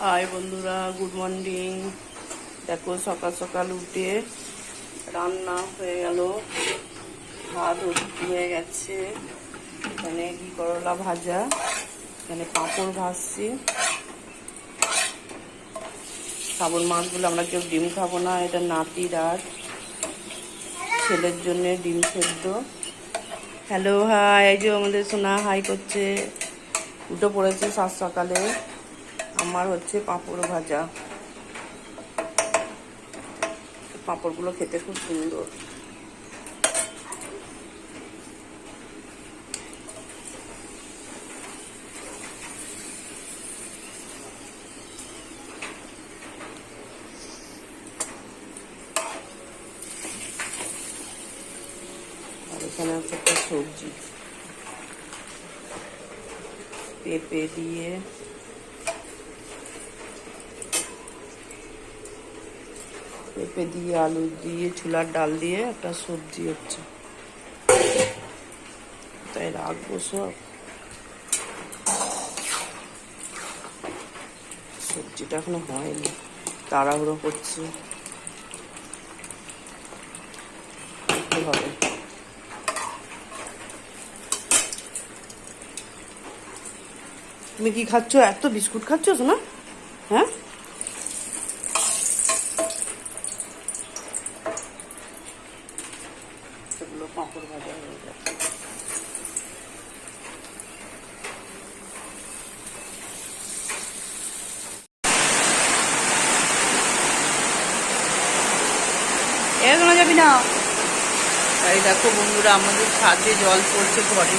High বন্ধুরা, good morning. দেখো সকাল সকাল উঠে রান্না হয়ে গেল, ভাত হয়ে গেছে। এখানে ঘি করলা ভাজা, এখানে পাঁপড় ভাজছি। শ্রাবণ মাছগুলো আমরা কেউ ডিম খাবো না, এটা নাতির আর ছেলের জন্য ডিম সেদ্ধ। হ্যালো হাই, এই যে আমাদের সোনা হাই করছে, উঠে পড়েছে সাত সকালে। আমার হচ্ছে পাঁপড় ভাজা, পাঁপড়গুলো খেতে খুব সুন্দর। আর এখানে হচ্ছে একটা সবজি, পেঁপে দিয়ে আলু দিয়ে ছোলার ডাল দিয়ে একটা সবজি হচ্ছে, তাই রাখবো সব। সবজিটা এখনো হয়নি, তাড়াহুড়ো করছি, হবে। তুমি কি খাচ্ছ? এত বিস্কুট খাচ্ছ না? হ্যাঁ, সেগুলো পাঁপড় ভাজা হয়ে গেছে। এখনো যাবি না? এই দেখো বন্ধুরা, আমাদের ছাদে জল পড়ছে ঘরে।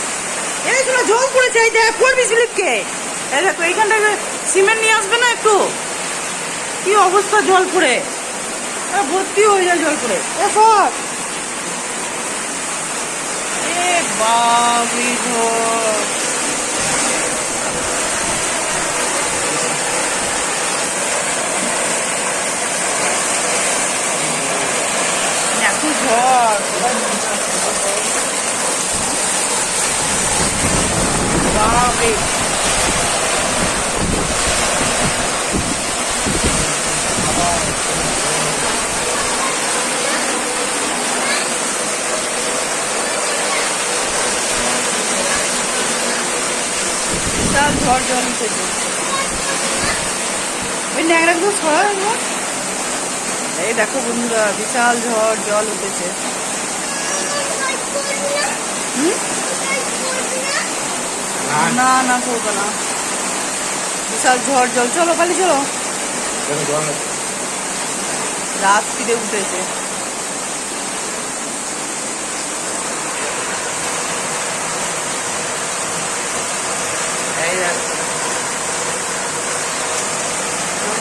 এই শোনো, জল পড়েছে, এই দেখ পড়বি স্লিপকে। এই দেখো এইখানটায় সিমেন্ট নিয়ে আসবে না একটু? কি অবস্থা জল পড়ে, ভর্তি হয়ে যায় জল পড়ে। এ বাবরি ঘর, এত ঝড়, বাবরে। বিশাল ঝড় জল উঠেছে। ওই ন্যাংরাগুলো ছড়া। এই দেখো বন্ধুরা, বিশাল ঝড় জল উঠেছে। না না, করবো না, বিশাল ঝড় জল। চলো খালি চলো, রাত ফিরে উঠেছে। এই দেখো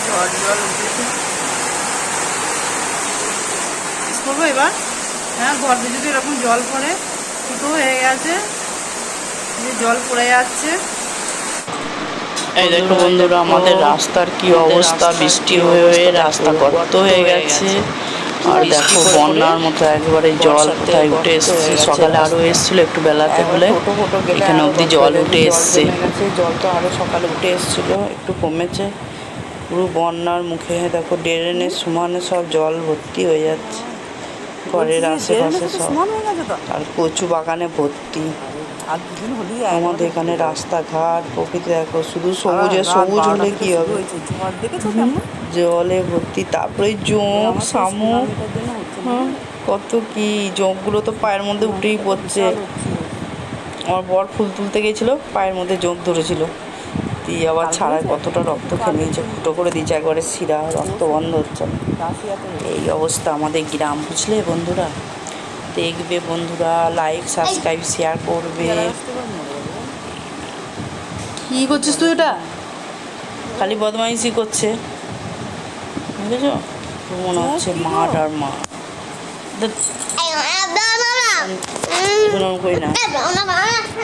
ঝড় জল উঠেছে। করবো এবার। হ্যাঁ, ঘর দিয়ে যদি এরকম জল পড়ে, ফুটো হয়ে গেছে, জল পড়ে যাচ্ছে। এই দেখো বন্ধুরা, আমাদের রাস্তার কি অবস্থা, বৃষ্টি হয়ে হয়ে রাস্তা গর্ত হয়ে গেছে। আর দেখো বন্যার মতো একবারে জল কোথায় উঠে এসছে। সকালে আরো এসছিল একটু বেলাতে বলে, এখানে অব্দি জল উঠে এসছে। জল তো আরো সকালে উঠে এসছিল, একটু কমেছে। পুরো বন্যার মুখে দেখো ড্রেনের সমানে সব জল ভর্তি হয়ে যাচ্ছে, ঘরের আশেপাশে সব। আর কচু বাগানে ভর্তি। আমাদের এখানে রাস্তাঘাট প্রকৃতি দেখো, শুধু সবুজে সবুজ হলে কি হবে, জলে ভর্তি। তারপরে জোঁক, শামুক, কত কি। জোঁকগুলো তো পায়ের মধ্যে উঠেই পড়ছে। আমার বর ফুল তুলতে গেছিল, পায়ের মধ্যে জোঁক ধরেছিল, দিয়ে আবার ছাড়ায় কতটা রক্ত খেয়ে নিয়েছে, ফুটো করে দিয়েছে একবারে, শিরা রক্ত বন্ধ হচ্ছে। এই অবস্থা আমাদের গ্রাম, বুঝলে বন্ধুরা। দেখবে বন্ধুরা, লাইক সাবস্ক্রাইব শেয়ার করবে। কি করছিস তুই? এটা খালি বদমাইশি করছে, বুঝেছো? মনে হচ্ছে মাঠ আর মা করি না।